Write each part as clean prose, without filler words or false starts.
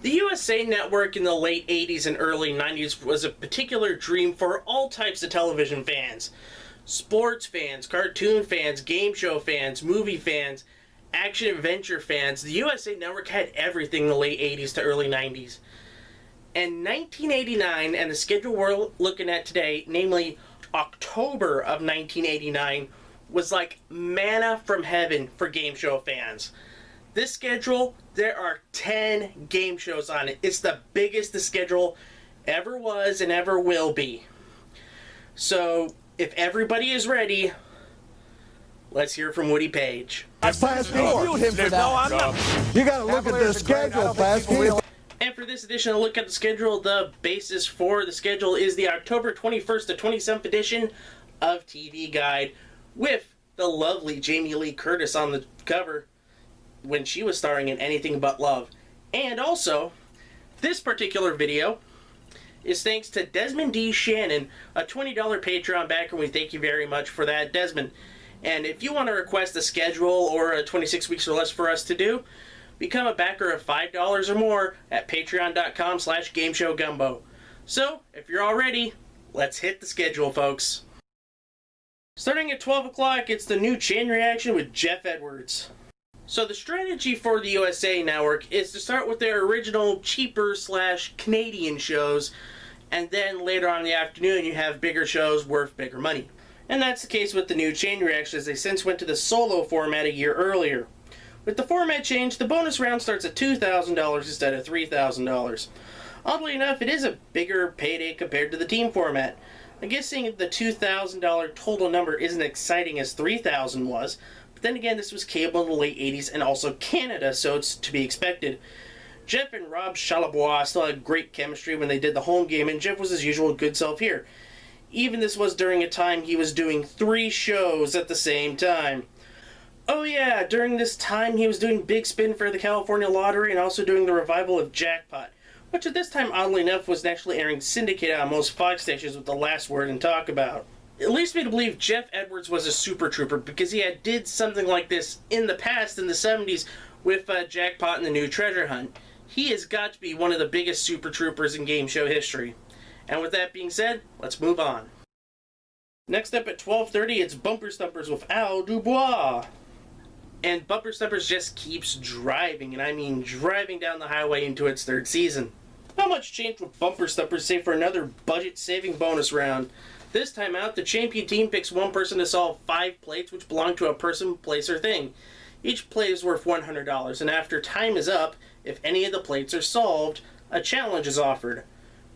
The USA Network in the late 80s and early 90s was a particular dream for all types of television fans. Sports fans, cartoon fans, game show fans, movie fans, action-adventure fans. The USA Network had everything in the late 80s to early 90s. And 1989, and the schedule we're looking at today, namely October of 1989, was like manna from heaven for game show fans. This schedule, there are 10 game shows on it. It's the biggest the schedule ever was and ever will be. So, if everybody is ready, let's hear from Woody Page. Plasky, you gotta look at the schedule, Plasky. And for this edition, a look at the schedule. The basis for the schedule is the October 21st to 27th edition of TV Guide, with the lovely Jamie Lee Curtis on the cover when she was starring in Anything But Love. And also, this particular video is thanks to Desmond D. Shannon, a $20 Patreon backer. We thank you very much for that, Desmond. And if you want to request a schedule or a 26 weeks or less for us to do, become a backer of $5 or more at patreon.com/gameshowgumbo. So, if you're all ready, let's hit the schedule, folks. Starting at 12 o'clock, it's the new chain reaction with Jeff Edwards. So the strategy for the USA Network is to start with their original cheaper / Canadian shows, and then later on in the afternoon you have bigger shows worth bigger money. And that's the case with the new chain reactions. They since went to the solo format a year earlier. With the format change, the bonus round starts at $2,000 instead of $3,000. Oddly enough, it is a bigger payday compared to the team format. I guess seeing the $2,000 total number isn't exciting as $3,000 was, but then again, this was cable in the late 80s and also Canada, so it's to be expected. Jeff and Rob Charlebois still had great chemistry when they did the home game, and Jeff was his usual good self here. Even this was during a time he was doing 3 shows at the same time. Oh yeah, during this time he was doing Big Spin for the California Lottery and also doing the revival of Jackpot, which at this time, oddly enough, was actually airing syndicated on most Fox stations with the last word and talk about. It leads me to believe Jeff Edwards was a super trooper because he had did something like this in the past in the 70s with Jackpot and the New Treasure Hunt. He has got to be one of the biggest super troopers in game show history. And with that being said, let's move on. Next up at 12:30, it's Bumper Stumpers with Al Dubois. And Bumper Stumpers just keeps driving, and I mean driving down the highway into its 3rd season. Not much change with Bumper Stumpers save for another budget-saving bonus round. This time out, the champion team picks one person to solve 5 plates which belong to a person, place, or thing. Each plate is worth $100, and after time is up, if any of the plates are solved, a challenge is offered.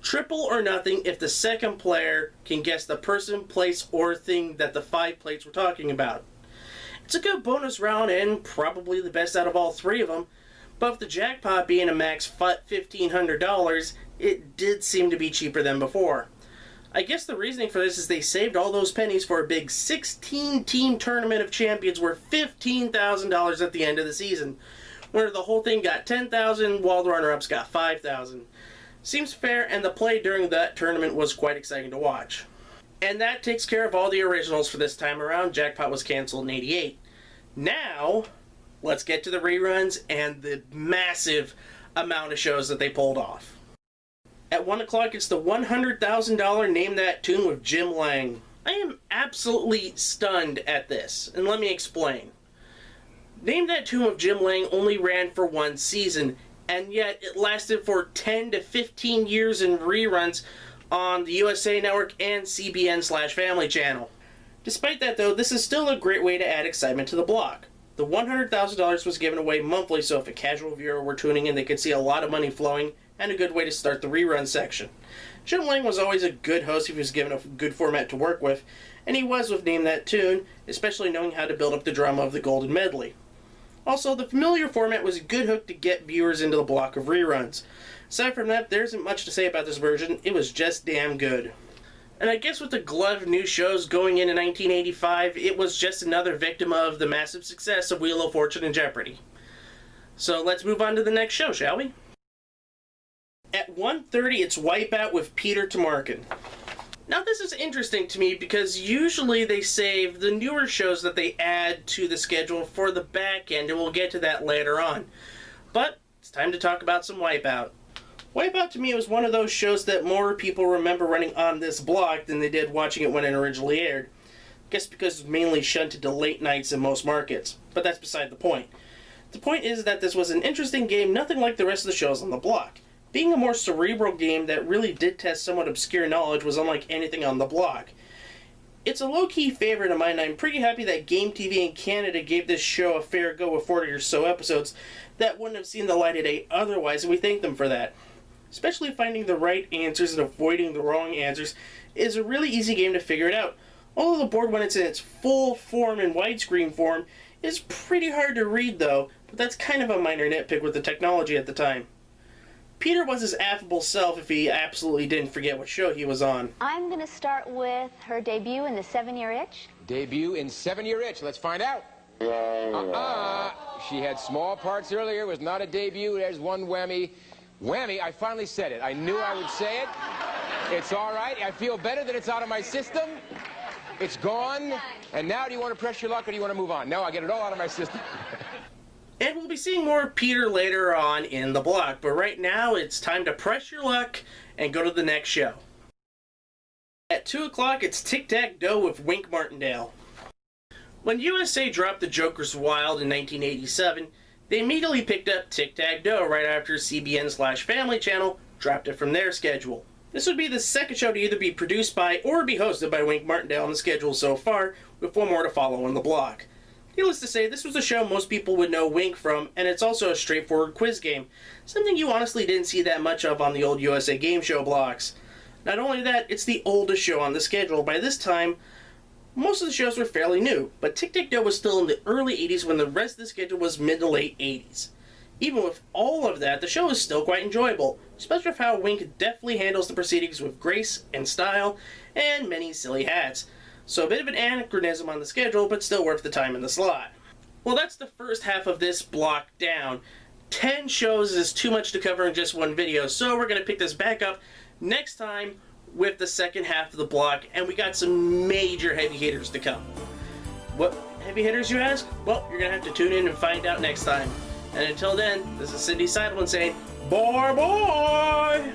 Triple or nothing if the second player can guess the person, place, or thing that the 5 plates we're talking about. It's a good bonus round and probably the best out of all 3 of them, but with the jackpot being a max $1,500, it did seem to be cheaper than before. I guess the reasoning for this is they saved all those pennies for a big 16-team tournament of champions worth $15,000 at the end of the season, where the whole thing got $10,000 while the runner-ups got $5,000. Seems fair, and the play during that tournament was quite exciting to watch. And that takes care of all the originals for this time around. Jackpot was canceled in '88. Now, let's get to the reruns and the massive amount of shows that they pulled off. At 1 o'clock, it's the $100,000 Name That Tune with Jim Lang. I am absolutely stunned at this, and let me explain. Name That Tune with Jim Lang only ran for 1 season, and yet it lasted for 10 to 15 years in reruns on the USA Network and CBN/Family Channel. Despite that though, this is still a great way to add excitement to the block. The $100,000 was given away monthly, so if a casual viewer were tuning in, they could see a lot of money flowing, and a good way to start the rerun section. Jim Lang was always a good host if he was given a good format to work with, and he was with Name That Tune, especially knowing how to build up the drama of the Golden Medley. Also, the familiar format was a good hook to get viewers into the block of reruns. Aside from that, there isn't much to say about this version. It was just damn good. And I guess with the glut of new shows going into 1985, it was just another victim of the massive success of Wheel of Fortune and Jeopardy. So let's move on to the next show, shall we? At 1:30, it's Wipeout with Peter Tomarken. Now this is interesting to me because usually they save the newer shows that they add to the schedule for the back end, and we'll get to that later on. But it's time to talk about some Wipeout. Wipeout to me was one of those shows that more people remember running on this block than they did watching it when it originally aired. I guess because it's mainly shunted to late nights in most markets, but that's beside the point. The point is that this was an interesting game, nothing like the rest of the shows on the block. Being a more cerebral game that really did test somewhat obscure knowledge was unlike anything on the block. It's a low-key favorite of mine, and I'm pretty happy that Game TV in Canada gave this show a fair go with 40 or so episodes that wouldn't have seen the light of day otherwise, and we thank them for that. Especially finding the right answers and avoiding the wrong answers is a really easy game to figure it out. Although the board, when it's in its full form and widescreen form, is pretty hard to read though, but that's kind of a minor nitpick with the technology at the time. Peter was his affable self if he absolutely didn't forget what show he was on. I'm going to start with her debut in the 7-Year Itch. Debut in 7-Year Itch. Let's find out. She had small parts earlier. It was not a debut. There's one whammy. Whammy, I finally said it. I knew I would say it. It's all right. I feel better that it's out of my system. It's gone. And now do you want to press your luck or do you want to move on? No, I get it all out of my system. And we'll be seeing more of Peter later on in the block, but right now it's time to press your luck and go to the next show. At 2 o'clock, it's Tic Tac Toe with Wink Martindale. When USA dropped The Joker's Wild in 1987, they immediately picked up Tic Tac Toe right after CBN/Family Channel dropped it from their schedule. This would be the second show to either be produced by or be hosted by Wink Martindale on the schedule so far, with one more to follow in the block. Needless to say, this was a show most people would know Wink from, and it's also a straightforward quiz game, something you honestly didn't see that much of on the old USA game show blocks. Not only that, it's the oldest show on the schedule. By this time, most of the shows were fairly new, but Tic Tac Toe was still in the early 80s when the rest of the schedule was mid to late 80s. Even with all of that, the show is still quite enjoyable, especially with how Wink deftly handles the proceedings with grace and style, and many silly hats. So a bit of an anachronism on the schedule, but still worth the time in the slot. Well, that's the first half of this block down. 10 shows is too much to cover in just one video, so we're going to pick this back up next time with the second half of the block, and we got some major heavy hitters to come. What heavy hitters, you ask? Well, you're going to have to tune in and find out next time. And until then, this is Cindy Seidelman saying, bye bye!